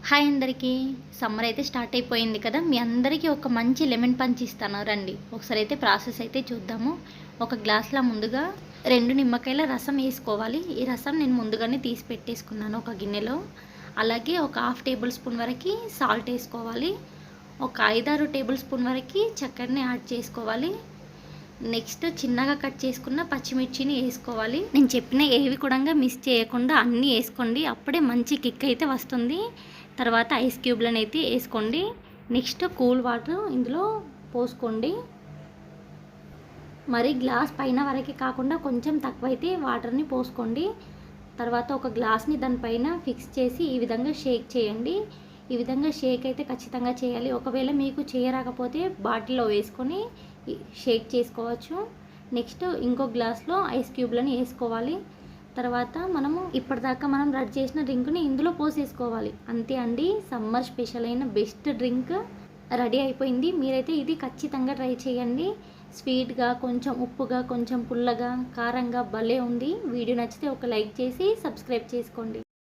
Hi అందరికీ. Summer అయితే start అయిపోయింది కదా, మీ అందరికీ ఒక మంచి లెమన్ పంచ్ ఇస్తాను రండి. ఒకసారి అయితే ప్రాసెస్ అయితే చూద్దాము. ఒక గ్లాస్లో ముందుగా 2 నిమ్మకాయల రసం వేసుకోవాలి. ఈ రసం నేను ముందుగానే తీసి పెట్టేసుకున్నాను ఒక గిన్నెలో. అలాగే ఒక 1/2 టేబుల్ స్పూన్ వరకు సాల్ట్ వేసుకోవాలి. ఒక 5-6 టేబుల్ స్పూన్ వరకు చక్కెరని యాడ్ చేసుకోవాలి. నెక్స్ట్ చిన్నగా కట్ చేసుకున్న పచ్చిమిర్చిని వేసుకోవాలి. నేను చెప్పిన ఏవి కూడా మిస్ చేయకుండా అన్నీ వేసుకోండి, అప్పుడే మంచి కిక్ అయితే వస్తుంది. తర్వాత ఐస్ క్యూబ్లను అయితే వేసుకోండి. నెక్స్ట్ కూల్ వాటర్ ఇందులో పోసుకోండి. మరి గ్లాస్ పైన వరకు కాకుండా కొంచెం తక్కువైతే వాటర్ని పోసుకోండి. తర్వాత ఒక గ్లాస్ని దానిపైన ఫిక్స్ చేసి ఈ విధంగా షేక్ చేయండి. ఈ విధంగా షేక్ అయితే ఖచ్చితంగా చేయాలి. ఒకవేళ మీకు చేయరాకపోతే బాటిల్లో వేసుకొని షేక్ చేసుకోవచ్చు. నెక్స్ట్ ఇంకో గ్లాస్లో ఐస్ క్యూబ్లని వేసుకోవాలి. తర్వాత మనము ఇప్పటిదాకా మనం రెడీ చేసిన డ్రింక్ని ఇందులో పోసేసుకోవాలి. అంతే అండి, సమ్మర్ స్పెషల్ అయిన బెస్ట్ డ్రింక్ రెడీ అయిపోయింది. మీరైతే ఇది ఖచ్చితంగా ట్రై చేయండి. స్వీట్గా, కొంచెం ఉప్పుగా, కొంచెం పుల్లగా, కారంగా భలే ఉంది. వీడియో నచ్చితే ఒక లైక్ చేసి సబ్స్క్రైబ్ చేసుకోండి.